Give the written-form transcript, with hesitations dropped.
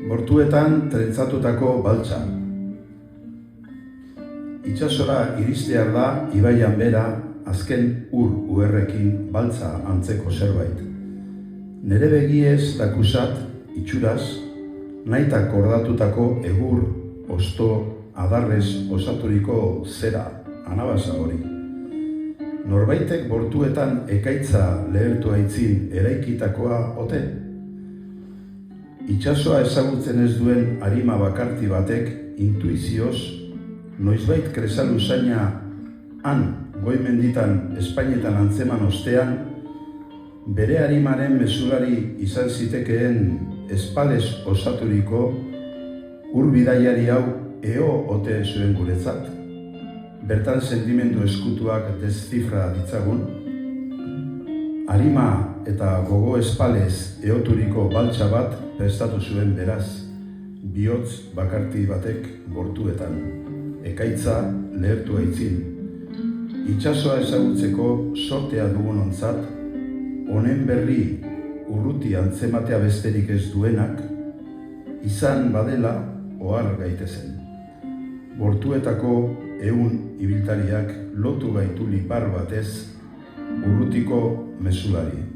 Bortuetan trentzatutako baltsa. Itsasora iristear da ibaian bera azken uherrekin baltza antzeko zerbait. Nere begiez dakusat itxuraz, naita kordatutako egur, osto, adarrez osaturiko zera, anabasa hori. Norbaitek bortuetan ekaitza lehertu aitzin eraikitakoa ote? Itsasoa ezagutzen ez duen arima bakarti batek intuizioz, noizbait kresaluzaina han goi-menditan Espainetan antzeman ostean, bere arimaren mezulari izan zitekeen espalez osaturiko bidaiari hau eo ote zuen guretzat. Bertan sentimendu eskutuak deszifra ditzagun, arima eta gogo espalez eoturiko baltsa bat prestatu zuen beraz, bihotz bakarti batek bortuetan, ekaitza lehertu aitzin. Itsasoa ezagutzeko sortea dugunontzat, honen berri urruti antzematea besterik ez duenak, izan badela ohar gaitezen. Bortuetako 100 ibiltariak lotu gaitu lipar batez urrutiko mezulari.